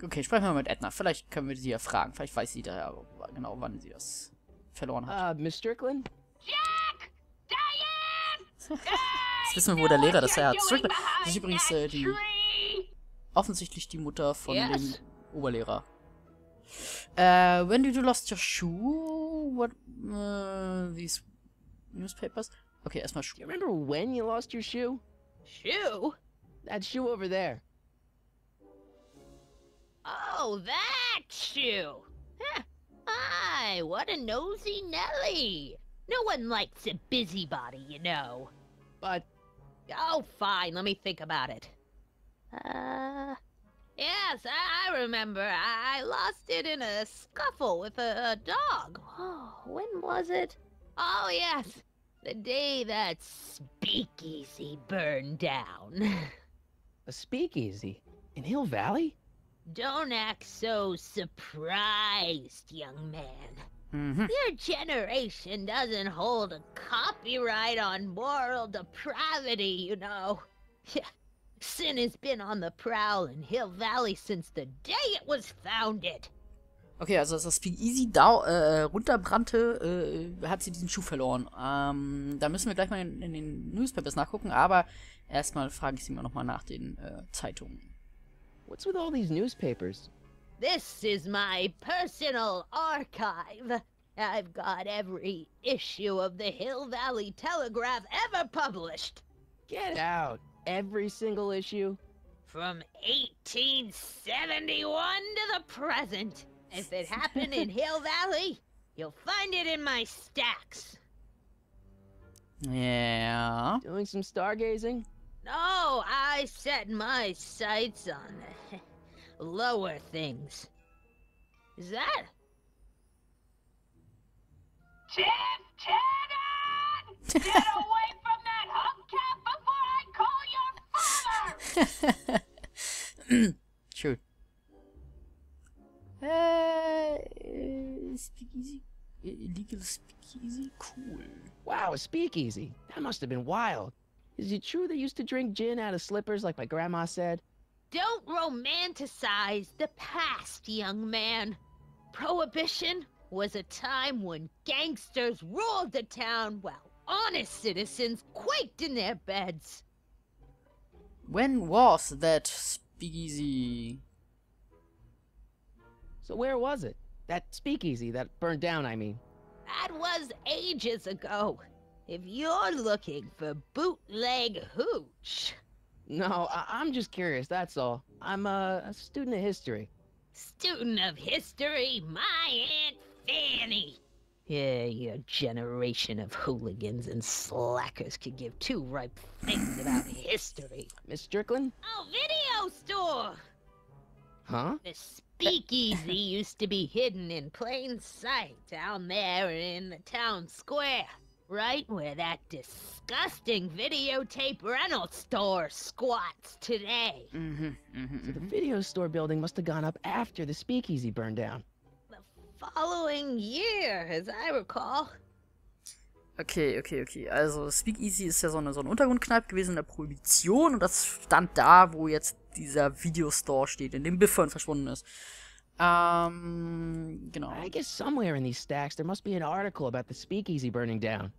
Okay, sprechen wir mal mit Edna. Vielleicht können wir sie ja fragen. Vielleicht weiß sie daher genau, wann sie das verloren hat. Miss Strickland? Jack! Diane! Jetzt wissen wir, wo der Lehrer das her hat. Strickland, das ist übrigens offensichtlich die Mutter von dem Oberlehrer. When did you lost your shoe? What, these newspapers? Okay, erstmal Schuhe. Do you remember when you lost your shoe? Shoe? That shoe over there. Oh, that shoe! Huh. Aye, what a nosy Nelly! No one likes a busybody, you know. But... Oh, fine, let me think about it. Yes, I remember. I lost it in a scuffle with a dog. Oh, when was it? Oh, yes, the day that speakeasy burned down. A speakeasy? In Hill Valley? Don't act so surprised, young man. Mhm. Your generation doesn't hold a copyright on moral depravity, you know. Sin has been on the prowl in Hill Valley since the day it was founded. Okay, also als das Speakeasy da runterbrannte, hat sie diesen Schuh verloren. Da müssen wir gleich mal in den Newspapers nachgucken, aber erstmal frage ich sie mal nochmal nach den Zeitungen. What's with all these newspapers? This is my personal archive. I've got every issue of the Hill Valley Telegraph ever published. Get out! Every single issue? From 1871 to the present. If it happened in Hill Valley, you'll find it in my stacks. Ja. Doing some stargazing? No, I set my sights on lower things. Is that? Cheddar! Get away from that hubcap before I call your father! Schön. Speakeasy? Illegal speakeasy? Cool. Wow, a speakeasy. That must have been wild. Is it true they used to drink gin out of slippers like my grandma said? Don't romanticize the past, young man. Prohibition was a time when gangsters ruled the town while honest citizens quaked in their beds. When was that speakeasy? So where was it? That speakeasy that burned down, I mean. That was ages ago. If you're looking for bootleg hooch. No, I'm just curious, that's all. I'm a student of history. Student of history, my Aunt Fanny. Yeah, your generation of hooligans and slackers could give two ripe things about history. Miss Strickland? Oh, video store! Huh? The speakeasy used to be hidden in plain sight down there in the town square. Right where that disgusting videotape rental store squats today. So the video store building must have gone up after the speakeasy burned down. The following year, as I recall. Okay. Also Speakeasy ist ja so eine Untergrundkneipe gewesen in der Prohibition und das stand da, wo jetzt dieser Videostore steht, in dem Biff verschwunden ist. Genau. I guess somewhere in these stacks there must be an article about the speakeasy burning down.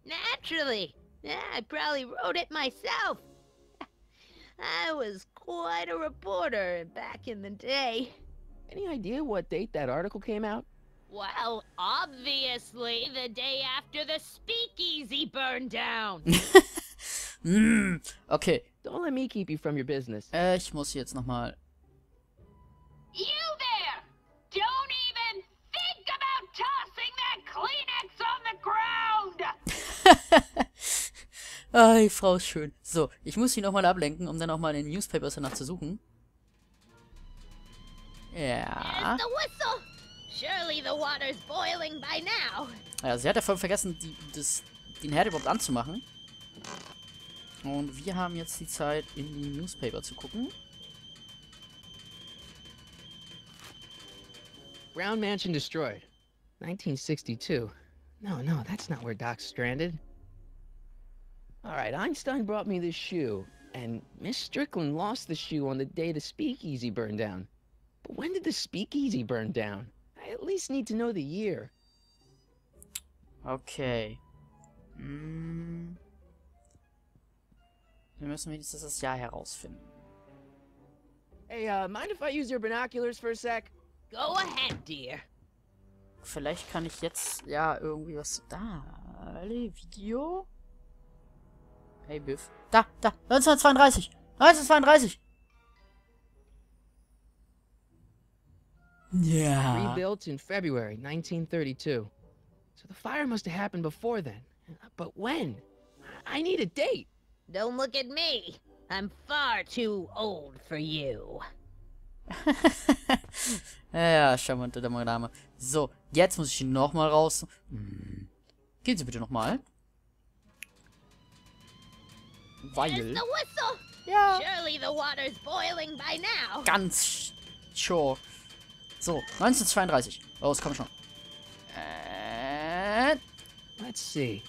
Naturally. Yeah, I probably wrote it myself. I was quite a reporter back in the day. Any idea what date that article came out? Well, obviously the day after the speakeasy burned down. Okay. Don't let me keep you from your business. Ich muss jetzt nochmal... You there! Don't even think about tossing that Kleenex on the ground! Ah, die Frau ist schön. So, ich muss sie nochmal ablenken, um dann auch mal in den Newspapers danach zu suchen. Ja. There's the whistle! Surely the water's boiling by now. Ja, sie hat ja voll vergessen, den Herd überhaupt anzumachen. Und wir haben jetzt die Zeit, in die Newspaper zu gucken. Brown Mansion destroyed. 1962. No, that's not where Doc's stranded. Alright, Einstein brought me this shoe, and Miss Strickland lost the shoe on the day the speakeasy burned down. But when did the speakeasy burn down? I at least need to know the year. Okay. Wir müssen wenigstens das Jahr herausfinden. Hey, mind if I use your binoculars for a sec? Go ahead, dear. Vielleicht kann ich jetzt ja irgendwie was... Da, Video. Hey, Biff. Da, 1932. 1932. Ja. Rebuilt in February 1932. So the fire must have happened before then. But when? I need a date. Don't look at me. I'm far too old for you. Ja, charmante Dame. So, jetzt muss ich ihn nochmal raus. Gehen Sie bitte nochmal. Weil... There's the whistle. Ja. Surely the water's boiling by now. Ganz sure. So, 1932. Los, komm schon. Let's see.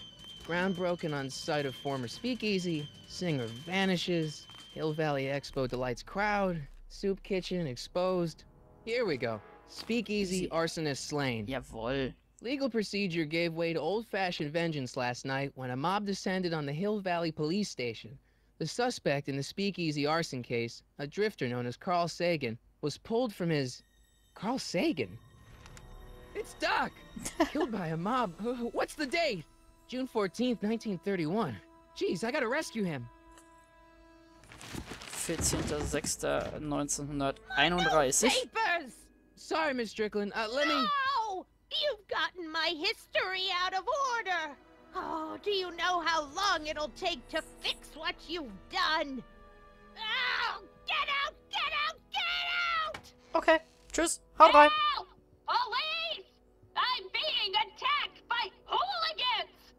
Ground broken on site of former speakeasy. Singer vanishes. Hill Valley Expo delights crowd. Soup kitchen exposed. Here we go. Speakeasy arsonist slain. Jawohl. Legal procedure gave way to old-fashioned vengeance last night when a mob descended on the Hill Valley police station. The suspect in the speakeasy arson case, a drifter known as Carl Sagan, was pulled from his... Carl Sagan? It's Doc! Killed by a mob. What's the date? June 14th, 1931. Jeez, I gotta rescue him. 14.06.1931. Papers! Sorry, Miss Strickland. Let me... No! You've gotten my history out of order! Oh, do you know how long it'll take to fix what you've done? Oh, get out! Get out! Get out! Okay, tschüss. Haut rein. Help! Police! I'm being attacked by hooligans!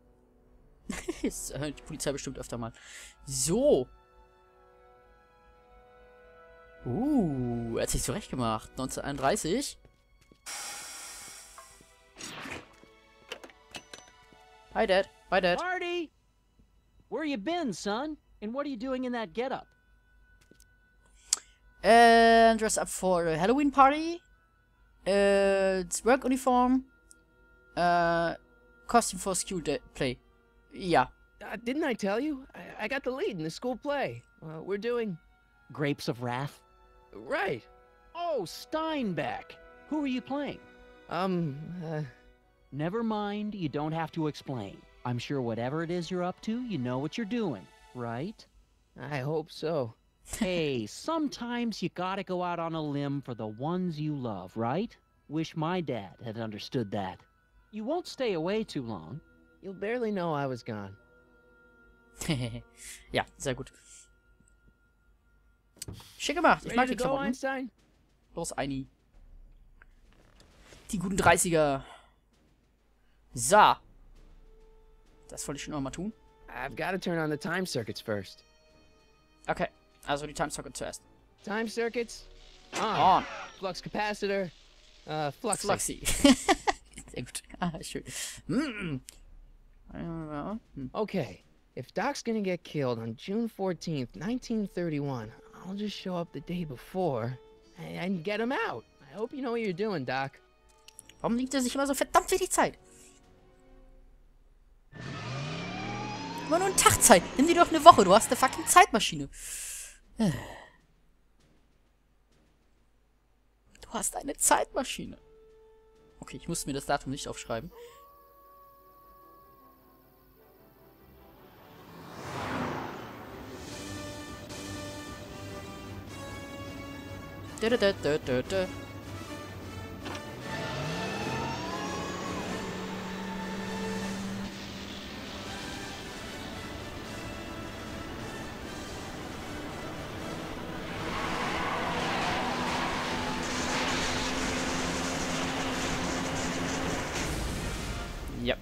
Das hört die Polizei bestimmt öfter mal. So. Er hat sich zurecht gemacht. 1931. Hi, Dad. Bye, Dad. Marty! Where you been, son? And what are you doing in that getup? Dress up for a Halloween party. It's work uniform. Costume for school play. Ja. Didn't I tell you? I got the lead in the school play. We're doing... Grapes of Wrath? Right. Oh, Steinbeck! Who are you playing? Never mind, you don't have to explain. I'm sure whatever it is you're up to, you know what you're doing, right? I hope so. Hey, sometimes you gotta go out on a limb for the ones you love, right? Wish my dad had understood that. You won't stay away too long. You'll barely know I was gone. Ja, sehr gut. Schick gemacht. Ich mag die Klamotten. Einstein? Los, Einie. Die guten 30er. So. Das wollte ich schon noch mal tun. I've got to turn on the time circuits first. Okay, also die Time Socket zuerst. Time circuits? On. Flux capacitor. Fluxy. Fluxy. Sehr gut. Schön. Okay, if Doc's gonna get killed on June 14th, 1931, I'll just show up the day before and get him out. I hope you know what you're doing, Doc. Warum nimmt er sich immer so verdammt wenig Zeit? Immer nur einen Tag Zeit. Nimm dir doch eine Woche. Du hast eine fucking Zeitmaschine. Du hast eine Zeitmaschine. Okay, ich muss mir das Datum nicht aufschreiben. Ja.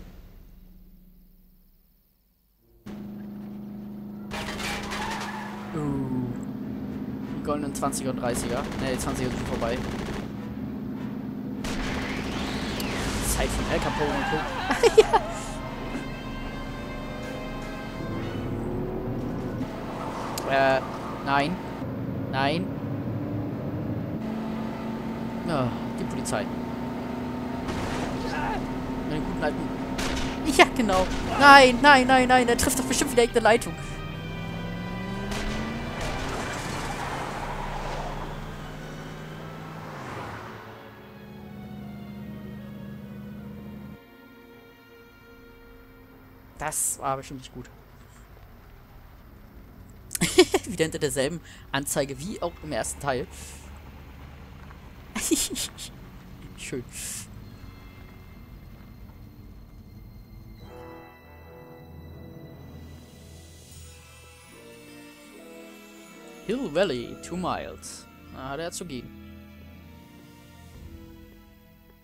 Die goldenen 20er und 30er. Ne, die 20er sind vorbei. Zeit von El Capone und Co. Ja. Nein. Nein. Ja, die Polizei. Den guten alten... Ja, genau. Nein, nein, nein, nein. Der trifft doch bestimmt wieder irgendeine Leitung. Das war bestimmt nicht gut. Wieder hinter derselben Anzeige wie auch im ersten Teil. Schön. Hill Valley, 2 miles. Na, hat er zu gehen.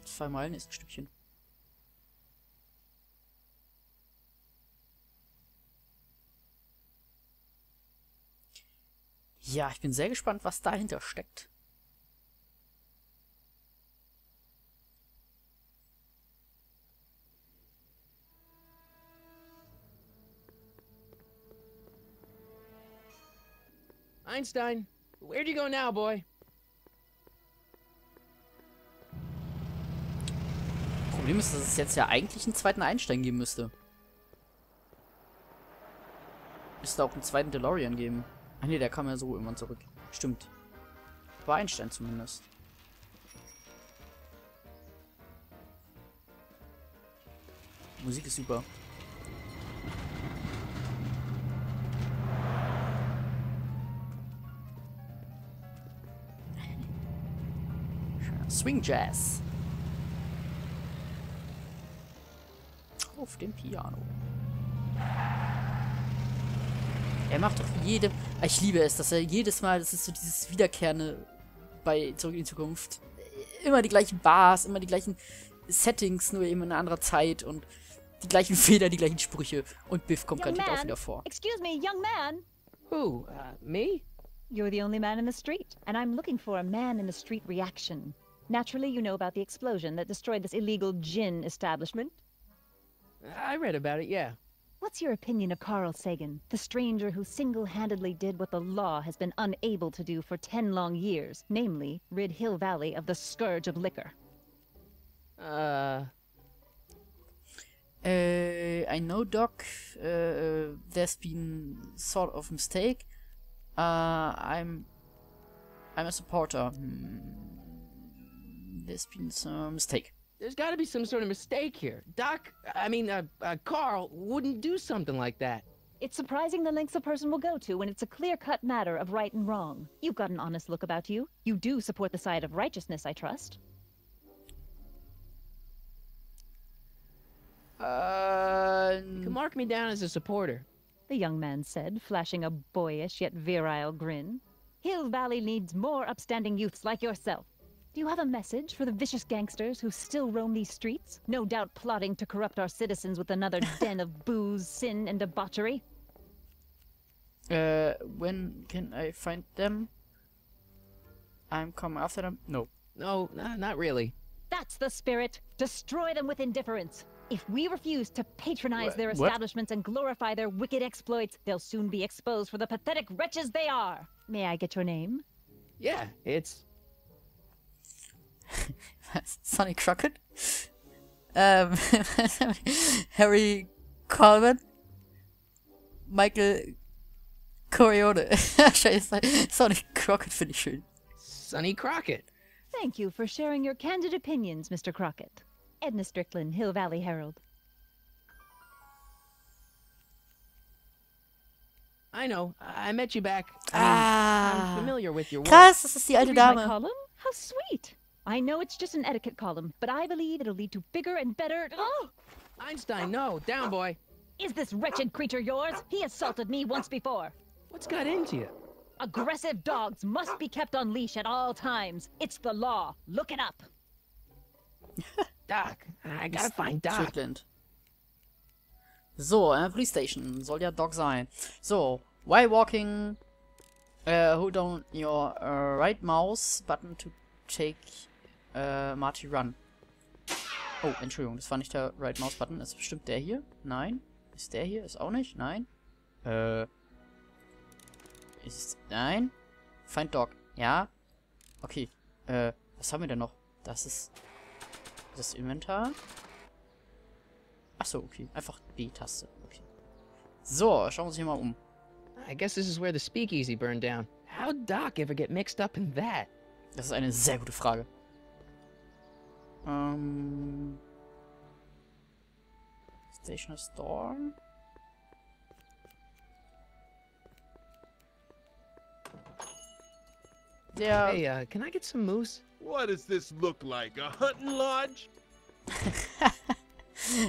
2 Meilen ist ein Stückchen. Ja, ich bin sehr gespannt, was dahinter steckt. Einstein, where'd you go now, boy? Problem ist, dass es jetzt ja eigentlich einen zweiten Einstein geben müsste. Müsste auch einen zweiten DeLorean geben. Ach nee, der kam ja so irgendwann zurück. Stimmt. War Einstein zumindest. Musik ist super. Swing Jazz. Auf dem Piano. Er macht doch jede... Ich liebe es, dass er jedes Mal, das ist so dieses Wiederkehrende bei Zurück in die Zukunft. Immer die gleichen Bars, immer die gleichen Settings, nur eben in einer anderen Zeit und die gleichen Fehler, die gleichen Sprüche. Und Biff kommt Young gerade auch man, wieder vor. excuse me, young man. Who? Me? You're the only man in the street, and I'm looking for a man in the street reaction. Naturally, you know about the explosion that destroyed this illegal gin establishment. I read about it, yeah. What's your opinion of Carl Sagan, the stranger who single-handedly did what the law has been unable to do for 10 long years, namely, rid Hill Valley of the scourge of liquor? I know, Doc. There's been sort of mistake. I'm a supporter. There's been some mistake. There's gotta be some sort of mistake here. Carl wouldn't do something like that. It's surprising the lengths a person will go to when it's a clear-cut matter of right and wrong. You've got an honest look about you. You do support the side of righteousness, I trust. You can mark me down as a supporter. The young man said, flashing a boyish yet virile grin. Hill Valley needs more upstanding youths like yourself. Do you have a message for the vicious gangsters who still roam these streets? No doubt plotting to corrupt our citizens with another den of booze, sin, and debauchery? When can I find them? I'm coming after them? No. No, not really. That's the spirit. Destroy them with indifference. If we refuse to patronize their What? establishments and glorify their wicked exploits, they'll soon be exposed for the pathetic wretches they are. May I get your name? Yeah, it's... Sonny Crockett? Harry Coleman? Michael Corleone. Scheiße. Sonny Crockett finde ich schön. Sonny Crockett. Thank you for sharing your candid opinions, Mr. Crockett. Edna Strickland, Hill Valley Herald. I know. I met you back. I'm familiar with your work. Krass, das ist die You alte read my Dame. column? How sweet. I know it's just an etiquette column, but I believe it'll lead to bigger and better... Oh! Einstein, no. Down, boy. Is this wretched creature yours? He assaulted me once before. What's got into you? Aggressive dogs must be kept on leash at all times. It's the law. Look it up. Doc. I gotta find Doc. Strickland. So, Police Station. Soll ja Doc sein. So, while walking, hold down your right mouse button to take Marty Run. Oh, Entschuldigung, das war nicht der Right Mouse Button. Das ist bestimmt der hier. Nein. Ist der hier? Ist auch nicht? Nein. Ist... Nein. Find Dog. Ja. Okay. Was haben wir denn noch? Das ist das Inventar. Achso, okay. Einfach B-Taste. Okay. So, schauen wir uns hier mal um. I guess this is where the speakeasy burned down. How'd Doc ever get mixed up in that? Das ist eine sehr gute Frage. Stationer Store. Der... Hey, can I get some moose? What does this look like? A hunting lodge?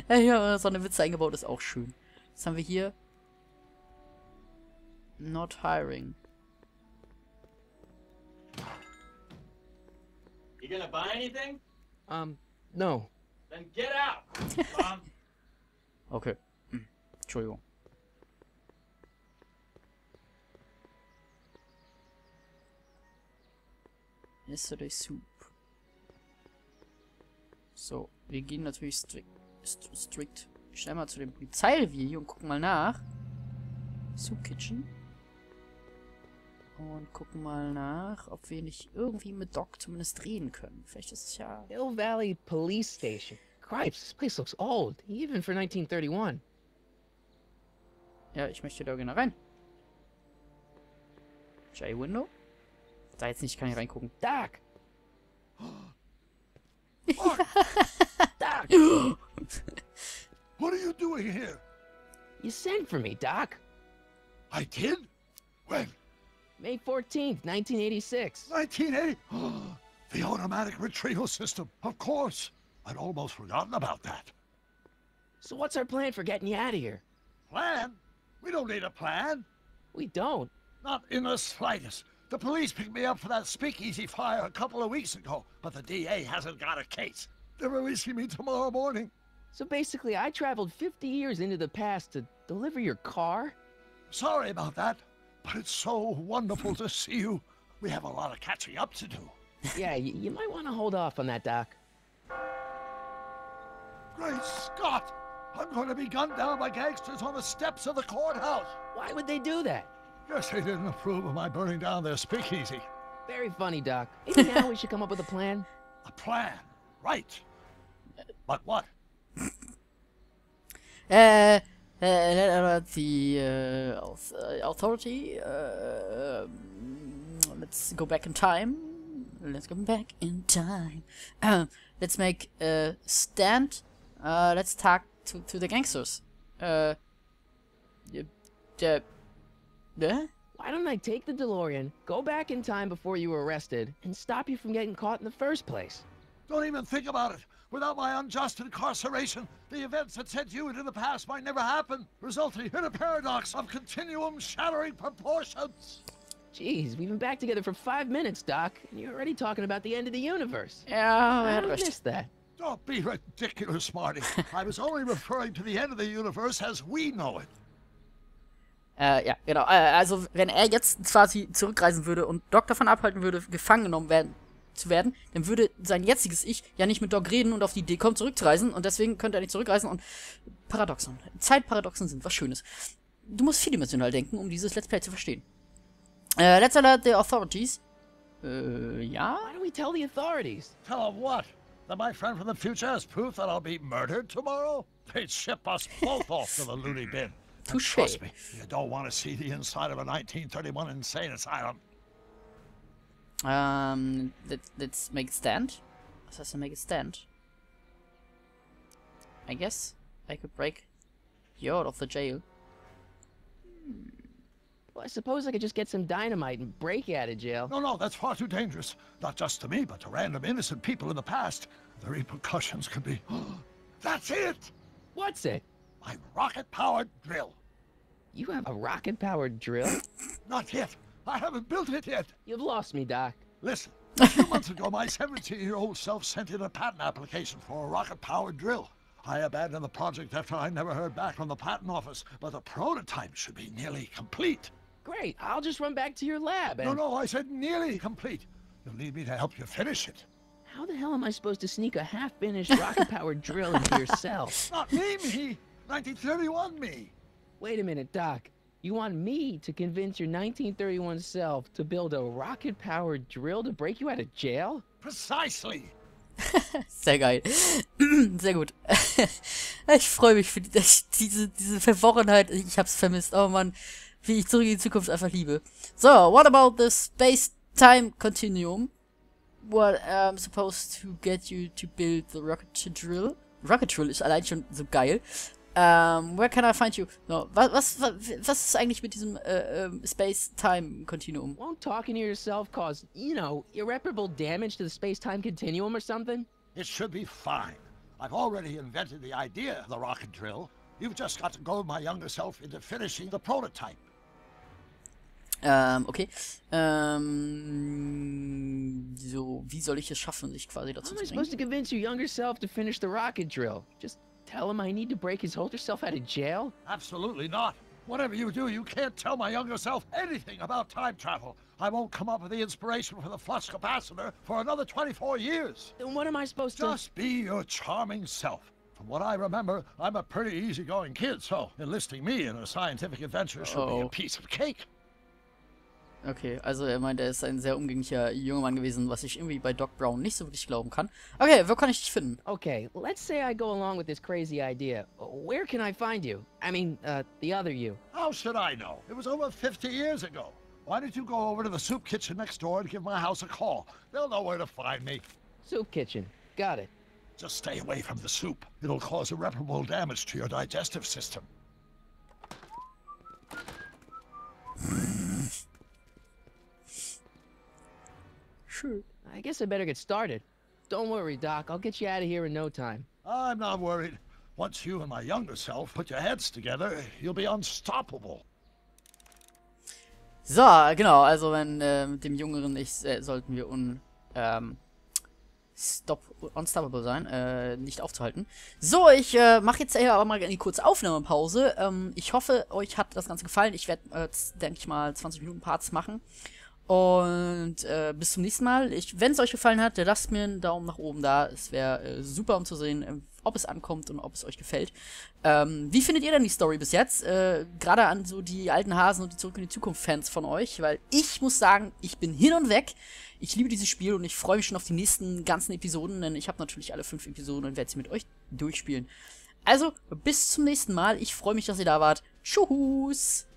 Ja, so eine Witze eingebaut ist auch schön. Was haben wir hier? Not hiring. You gonna buy anything? No. Then get out! Okay. Entschuldigung. Yesterday Soup. So, wir gehen natürlich strikt schnell mal zu dem Polizeirevier hier und gucken mal nach. Soup Kitchen. Und gucken mal nach, ob wir nicht irgendwie mit Doc zumindest reden können. Vielleicht ist es ja... Hill Valley Police Station. Cripes, this place looks old, even for 1931. Ja, ich möchte da gerne rein. J-Window? Da jetzt nicht, kann ich reingucken. Doc! Doc! What are you doing here? You sent for me, Doc. I did? When? May 14th, 1986. 1980? The automatic retrieval system. Of course. I'd almost forgotten about that. So what's our plan for getting you out of here? Plan? We don't need a plan. We don't. Not in the slightest. The police picked me up for that speakeasy fire a couple of weeks ago, but the DA hasn't got a case. They're releasing me tomorrow morning. So basically, I traveled 50 years into the past to deliver your car? Sorry about that, but it's so wonderful to see you. We have a lot of catching up to do. Yeah, you might want to hold off on that, Doc. Great Scott! I'm going to be gunned down by gangsters on the steps of the courthouse. Why would they do that? Guess they didn't approve of my burning down their speakeasy. Very funny, Doc. Maybe now we should come up with a plan. A plan, right? But what? The authority. Let's go back in time. Let's go back in time. Let's make a stand. Let's talk to the gangsters. Why don't I take the DeLorean, go back in time before you were arrested, and stop you from getting caught in the first place? Don't even think about it. Without my unjust incarceration, the events that sent you into the past might never happen, resulting in a paradox of continuum-shattering proportions. Jeez, we've been back together for 5 minutes, Doc, and you're already talking about the end of the universe. Ja, I er hat recht. missed that. Don't be ridiculous, Smarty. I was only referring to the end of the universe as we know it. Ja, genau. Also, wenn er jetzt quasi zurückreisen würde und Doc davon abhalten würde, gefangen genommen zu werden, dann würde sein jetziges Ich ja nicht mit Doc reden und auf die Idee kommen, zurückzureisen. Und deswegen könnte er nicht zurückreisen. Und Paradoxon. Zeitparadoxen sind was Schönes. Du musst vieldimensional denken, um dieses Let's Play zu verstehen. Let's alert the authorities. Ja? Why don't we tell the authorities? Tell them what? That my friend from the future has proof that I'll be murdered tomorrow? They'd ship us both off to the loony bin. And Touché. trust me, you don't want to see the inside of a 1931 insane asylum. Let's make a stand. Was heißt denn make a stand? I guess I could break you out of the jail. Well, I suppose I could just get some dynamite and break you out of jail. No, that's far too dangerous. Not just to me, but to random innocent people in the past. The repercussions could be... That's it! What's it? My rocket-powered drill. You have a rocket-powered drill? Not yet. I haven't built it yet. You've lost me, Doc. Listen, a few months ago, my 17-year-old self sent in a patent application for a rocket-powered drill. I abandoned the project after I never heard back from the patent office, but the prototype should be nearly complete. Great, I'll just run back to your lab and... No, I said nearly complete. You'll need me to help you finish it. How the hell am I supposed to sneak a half-finished rocket-powered drill into your cell? Not me! 1931 me! Wait a minute, Doc. You want me to convince your 1931 self to build a rocket-powered drill to break you out of jail? Precisely. Sehr geil. Sehr gut. Ich freue mich für diese Verworrenheit. Ich hab's vermisst. Oh Mann, wie ich Zurück in die Zukunft einfach liebe. So, what about the space-time continuum? What supposed to get you to build the rocket drill? Rocket drill ist allein schon so geil. Where can I find you? No, was ist eigentlich mit diesem Space-Time-Continuum? Won't talking to yourself cause, you know, irreparable damage to the space-time continuum or something? It should be fine. I've already invented the idea of the rocket drill. You've just got to goad my younger self into finishing the prototype. Okay. So, wie soll ich es schaffen, sich quasi dazu How am zu I supposed to bringen? convince your younger self to finish the rocket drill? Just tell him I need to break his older self out of jail? Absolutely not. Whatever you do, you can't tell my younger self anything about time travel. I won't come up with the inspiration for the flux capacitor for another 24 years. Then what am I supposed to... Just be your charming self. From what I remember, I'm a pretty easygoing kid, so enlisting me in a scientific adventure should be a piece of cake. Okay, also er meint, er ist ein sehr umgänglicher junger Mann gewesen, was ich irgendwie bei Doc Brown nicht so wirklich glauben kann. Okay, wo kann ich dich finden? Okay, let's say I go along with this crazy idea. Where can I find you? I mean, the other you. How should I know? It was over 50 years ago. Why don't you go over to the soup kitchen next door and give my house a call? They'll know where to find me. Soup kitchen. Got it. Just stay away from the soup. It'll cause irreparable damage to your digestive system. Schön. I guess I better get started. Don't worry, Doc. I'll get you out of here in no time. I'm not worried. Once you and my younger self put your heads together, you'll be unstoppable. So, genau, also wenn mit dem jüngeren Ich sollten wir unstoppable sein, nicht aufzuhalten. So, ich mache jetzt hier aber mal eine kurze Aufnahmepause. Ich hoffe, euch hat das Ganze gefallen. Ich werde, denke ich mal, 20 Minuten Parts machen. Und bis zum nächsten Mal. Wenn es euch gefallen hat, lasst mir einen Daumen nach oben da. Es wäre super, um zu sehen, ob es ankommt und ob es euch gefällt. Wie findet ihr denn die Story bis jetzt? Gerade an so die alten Hasen und die Zurück in die Zukunft-Fans von euch. Weil ich muss sagen, ich bin hin und weg. Ich liebe dieses Spiel und ich freue mich schon auf die nächsten ganzen Episoden, denn ich habe natürlich alle 5 Episoden und werde sie mit euch durchspielen. Also, bis zum nächsten Mal. Ich freue mich, dass ihr da wart. Tschüss!